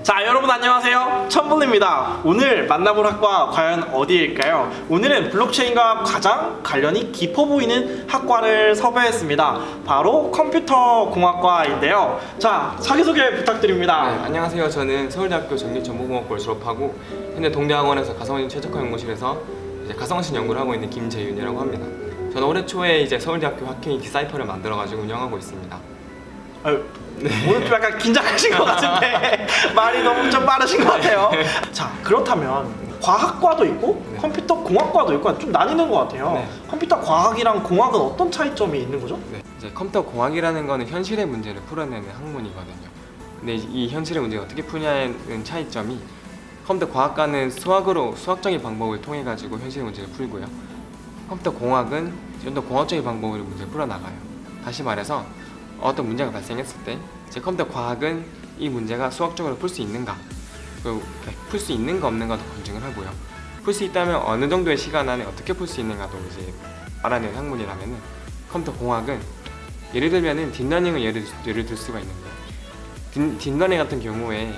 자, 여러분 안녕하세요. 천분입니다. 오늘 만나볼 학과 과연 어디일까요? 오늘은 블록체인과 가장 관련이 깊어 보이는 학과를 섭외했습니다. 바로 컴퓨터공학과인데요. 자, 자기소개 부탁드립니다. 네, 안녕하세요. 저는 서울대학교 전기정보공학과를 졸업하고 현재 동대학원에서 가상원인 최적화 연구실에서 이제 가상원신 연구를 하고 있는 김재윤이라고 합니다. 저는 올해 초에 이제 서울대학교 학회인 디사이퍼를 만들어가지고 운영하고 있습니다. 아유, 오늘 좀 약간 긴장하신 것 같은데 말이 너무 좀 빠르신 것 같아요. 자, 그렇다면 과학과도 있고 네. 컴퓨터 공학과도 있고 좀 나뉘는 것 같아요. 네. 컴퓨터 과학이랑 공학은 어떤 차이점이 있는 거죠? 네, 이제 컴퓨터 공학이라는 거는 현실의 문제를 풀어내는 학문이거든요. 근데 이 현실의 문제를 어떻게 푸냐는 차이점이 컴퓨터 과학과는 수학적인 방법을 통해 가지고 현실의 문제를 풀고요. 컴퓨터 공학은 좀 더 공학적인 방법으로 문제를 풀어나가요. 다시 말해서 어떤 문제가 발생했을 때 이제 컴퓨터 과학은 이 문제가 수학적으로 풀 수 있는가, 그리고 풀 수 있는가 없는가도 검증을 하고요. 풀 수 있다면 어느 정도의 시간 안에 어떻게 풀 수 있는가도 이제 알아내는 학문이라면은 컴퓨터 공학은 예를 들면은 딥러닝을 예를 들 수가 있는데요. 딥러닝 같은 경우에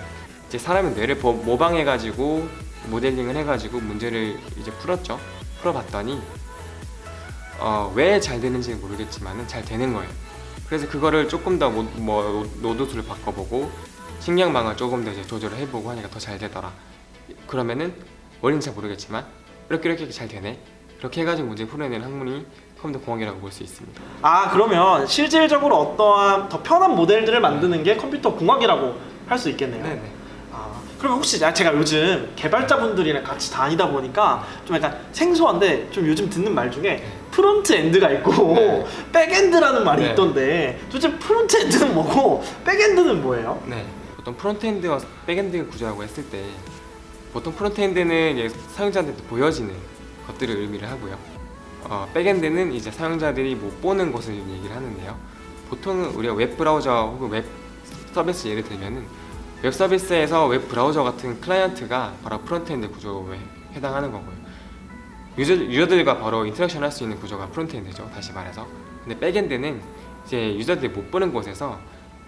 이제 사람의 뇌를 모방해가지고 모델링을 해가지고 문제를 이제 풀어봤더니 왜 잘 되는지는 모르겠지만은 잘 되는 거예요. 그래서 그거를 조금 더 노드수를 바꿔보고 식량망을 조금 더 이제 조절을 해보고 하니까 더 잘 되더라. 그러면은 원리는 잘 모르겠지만 이렇게 잘 되네. 그렇게 해가지고 문제 풀어내는 학문이 컴퓨터 공학이라고 볼 수 있습니다. 아, 그러면 실질적으로 어떠한 더 편한 모델들을 만드는 게 컴퓨터 공학이라고 할 수 있겠네요. 네네. 그러면 혹시 제가 요즘 개발자분들이랑 같이 다니다 보니까 좀 약간 생소한데 좀 요즘 듣는 말 중에 프론트 엔드가 있고 네. 백엔드라는 말이 네. 있던데 도대체 프론트 엔드는 뭐고 백엔드는 뭐예요? 네. 보통 프론트엔드와 백엔드 구조라고 했을 때 보통 프론트엔드는 이제 사용자한테 보여지는 것들을 의미를 하고요. 백엔드는 이제 사용자들이 못 보는 것을 얘기를 하는데요. 보통은 우리가 웹 브라우저 혹은 웹 서비스 예를 들면은 웹 서비스에서 웹 브라우저 같은 클라이언트가 바로 프론트엔드 구조에 해당하는 거고요. 유저들과 바로 인터랙션 할 수 있는 구조가 프론트엔드죠. 다시 말해서. 근데 백엔드는 이제 유저들이 못 보는 곳에서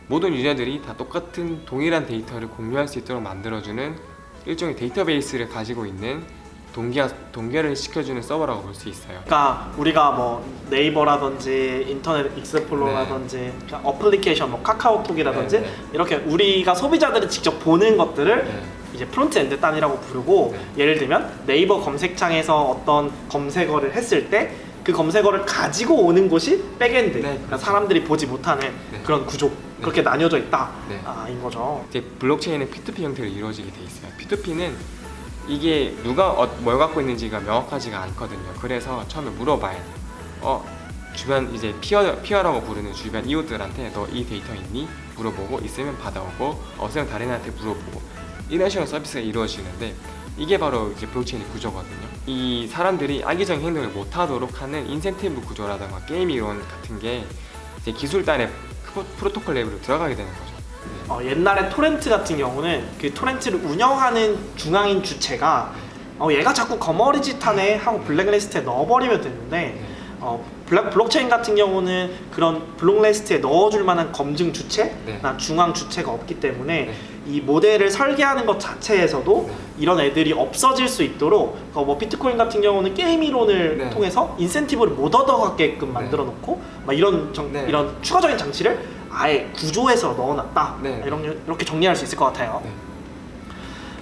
모든 유저들이 다 똑같은 동일한 데이터를 공유할 수 있도록 만들어주는 일종의 데이터베이스를 가지고 있는 동결을 시켜주는 서버라고 볼 수 있어요. 그러니까 우리가 뭐 네이버라든지 인터넷 익스플로러라든지 어플리케이션 뭐 카카오톡이라든지 네. 이렇게 우리가 소비자들이 직접 보는 것들을 네. 이제 프론트엔드 단이라고 부르고 예를 들면 네이버 검색창에서 어떤 검색어를 했을 때 그 검색어를 가지고 오는 곳이 백엔드, 그러니까 그렇죠. 사람들이 보지 못하는 그런 구조, 그렇게 나뉘어져 있다 인 거죠. 이제 블록체인은 P2P 형태로 이루어지게 돼 있어요. P2P는 이게 누가 뭘 갖고 있는지가 명확하지가 않거든요. 그래서 처음에 물어봐야 돼요. 주변 이제 피어라고 부르는 주변 이웃들한테 너 이 데이터 있니? 물어보고 있으면 받아오고 없으면 다른 애한테 물어보고 이런 식으로 서비스가 이루어지는데 이게 바로 이제 블록체인의 구조거든요. 이 사람들이 악의적인 행동을 못하도록 하는 인센티브 구조라든가 게임 이론 같은 게 이제 기술단의 프로토콜 레벨로 들어가게 되는 거죠. 옛날에 토렌트 같은 경우는 그 토렌트를 운영하는 중앙인 주체가 얘가 자꾸 거머리짓하네 하고 블랙리스트에 넣어버리면 되는데 블록체인 같은 경우는 그런 블랙리스트에 넣어줄 만한 검증 주체나 중앙 주체가 없기 때문에 이 모델을 설계하는 것 자체에서도 이런 애들이 없어질 수 있도록 뭐 비트코인 같은 경우는 게임 이론을 통해서 인센티브를 못 얻어가게끔 만들어 놓고 막 이런 추가적인 장치를 아예 구조에서 넣어놨다. 이렇게 정리할 수 있을 것 같아요.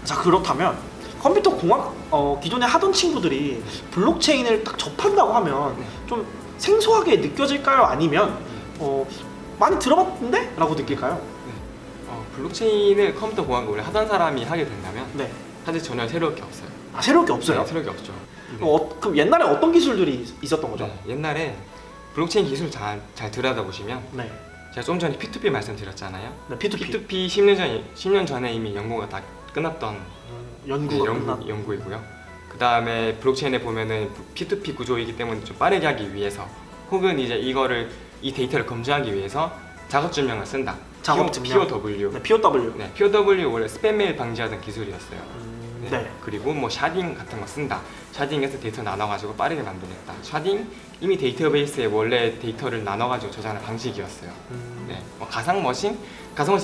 자, 그렇다면 컴퓨터 공학 기존에 하던 친구들이 블록체인을 딱 접한다고 하면 좀 생소하게 느껴질까요? 아니면 많이 들어봤는데? 라고 느낄까요? 블록체인을 컴퓨터 공학을 원래 하던 사람이 하게 된다면 사실 전혀 새로울 게 없어요. 새로울 게 없어요? 네, 새로울 게 없죠. 그럼 옛날에 어떤 기술들이 있었던 거죠? 옛날에 블록체인 기술 잘 들여다보시면 제가 좀 전에 P2P 말씀드렸잖아요. P2P 10년 전에 이미 연구가 다 끝났던 연구이고요. 그 다음에 블록체인에 보면은 P2P 구조이기 때문에 좀 빠르게 하기 위해서 혹은 이제 이 데이터를 검증하기 위해서 작업증명을 쓴다. 작업증명. POW. POW. POW 원래 스팸 메일 방지하던 기술이었어요. 네. 그리고 뭐 샤딩 같은 거 쓴다. 샤딩에서 데이터 나눠가지고 빠르게 만들겠다. 샤딩 이미 데이터베이스에 원래 데이터를 나눠가지고 저장하는 방식이었어요. 네. 뭐 가상머신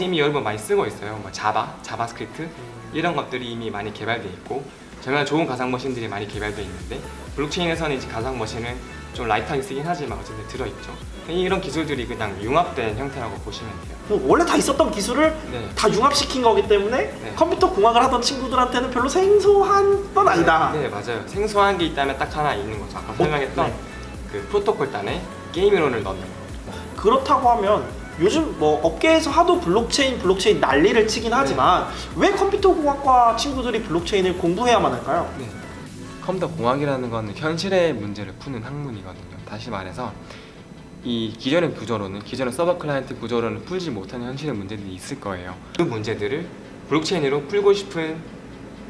이미 여러분 많이 쓰고 있어요. 뭐 자바스크립트 이런 것들이 이미 많이 개발돼 있고 정말 좋은 가상머신들이 많이 개발돼 있는데 블록체인에서는 이제 가상머신은 좀 라이트하게 쓰긴 하지만 어쨌든 들어있죠. 이런 기술들이 그냥 융합된 형태라고 보시면 돼요. 원래 다 있었던 기술을 네. 다 융합시킨 거기 때문에 네. 컴퓨터 공학을 하던 친구들한테는 별로 생소한 건 아니다. 네, 맞아요. 생소한 게 있다면 딱 하나 있는 거죠. 아까 설명했던 네. 그 프로토콜 단에 게임 이론을 넣는 거. 그렇다고 하면 요즘 뭐 업계에서 하도 블록체인 난리를 치긴 하지만 왜 컴퓨터 공학과 친구들이 블록체인을 공부해야만 할까요? 네. 컴퓨터 공학이라는 건 현실의 문제를 푸는 학문이거든요. 다시 말해서 이 기존의 서버 클라이언트 구조로는 풀지 못하는 현실의 문제들이 있을 거예요. 그 문제들을 블록체인으로 풀고 싶은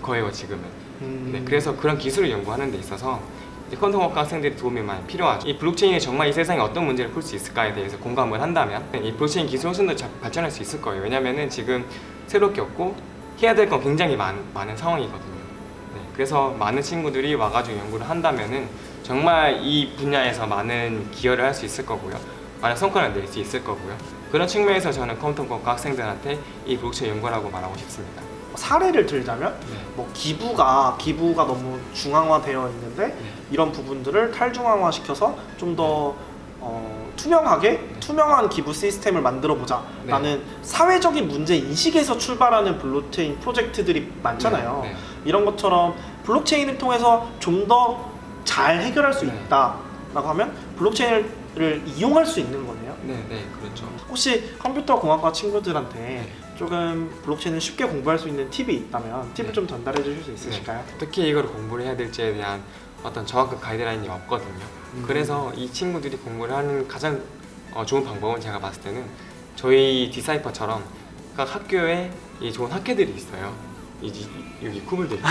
거예요, 지금은. 네, 그래서 그런 기술을 연구하는 데 있어서 컴퓨터 공학과 학생들의 도움이 많이 필요하죠. 이 블록체인이 정말 이 세상에 어떤 문제를 풀 수 있을까에 대해서 공감을 한다면 이 블록체인 기술 훨씬 더 발전할 수 있을 거예요. 왜냐면은 지금 새롭게 없고 해야 될 건 굉장히 많은 상황이거든요. 네, 그래서 많은 친구들이 와가지고 연구를 한다면은 정말 이 분야에서 많은 기여를 할 수 있을 거고요. 많은 성과를 낼 수 있을 거고요. 그런 측면에서 저는 컴퓨터 공학과 학생들한테 이 블록체인 연구라고 말하고 싶습니다. 사례를 들자면 네. 뭐 기부가 너무 중앙화되어 있는데 이런 부분들을 탈중앙화 시켜서 좀 더 투명한 기부 시스템을 만들어 보자라는 사회적인 문제 인식에서 출발하는 블록체인 프로젝트들이 많잖아요. 네. 이런 것처럼 블록체인을 통해서 좀 더 잘 해결할 수 네. 있다라고 하면 블록체인을 이용할 수 있는 거네요. 네, 그렇죠. 혹시 컴퓨터 공학과 친구들한테 네. 조금 블록체인을 쉽게 공부할 수 있는 팁이 있다면 팁을 네. 좀 전달해 주실 수 있으실까요? 어떻게 이걸 공부를 해야 될지에 대한 어떤 정확한 가이드라인이 없거든요. 그래서 이 친구들이 공부를 하는 가장 좋은 방법은 제가 봤을 때는 저희 디사이퍼처럼 각 학교에 이 좋은 학회들이 있어요. 여기 쿠블도 있고.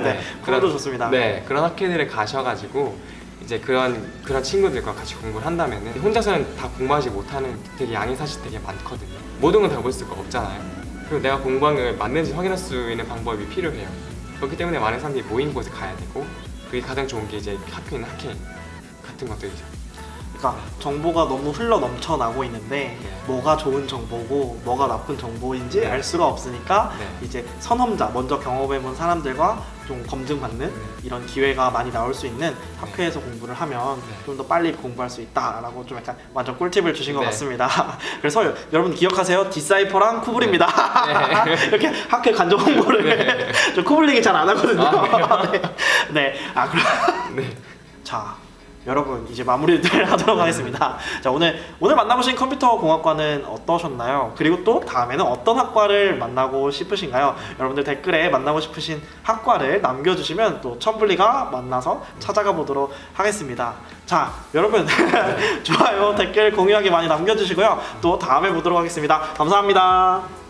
네, 쿠블도 좋습니다. 네, 그런 학회들에 가셔가지고 이제 그런 친구들과 같이 공부를 한다면은 혼자서는 다 공부하지 못하는 되게 양이 사실 되게 많거든요. 모든 걸 다 볼 수가 없잖아요. 그리고 내가 공부한 게 맞는지 확인할 수 있는 방법이 필요해요. 그렇기 때문에 많은 사람들이 모인 곳에 가야 되고 그게 가장 좋은 게 이제 학교 있는 학회 같은 것들이죠. 그러니까 정보가 너무 흘러 넘쳐나고 있는데 네. 뭐가 좋은 정보고 뭐가 나쁜 정보인지 네. 알 수가 없으니까 네. 이제 선험자, 먼저 경험해본 사람들과 좀 검증받는 이런 기회가 많이 나올 수 있는 학회에서 공부를 하면 좀 더 빨리 공부할 수 있다라고 좀 약간 완전 꿀팁을 주신 것 네. 같습니다. 그래서 여러분 기억하세요. 디사이퍼랑 쿠블입니다. 네. 이렇게 학회 간접 홍보를 저 쿠블 얘기 잘 안 하거든요. 네. 네. 그럼 네. 자, 여러분 이제 마무리를 하도록 하겠습니다. 자, 오늘 만나보신 컴퓨터 공학과는 어떠셨나요? 그리고 또 다음에는 어떤 학과를 만나고 싶으신가요? 여러분들 댓글에 만나고 싶으신 학과를 남겨주시면 또 첨블리가 만나서 찾아가 보도록 하겠습니다. 자, 여러분 좋아요, 댓글, 공유하기 많이 남겨주시고요. 또 다음에 보도록 하겠습니다. 감사합니다.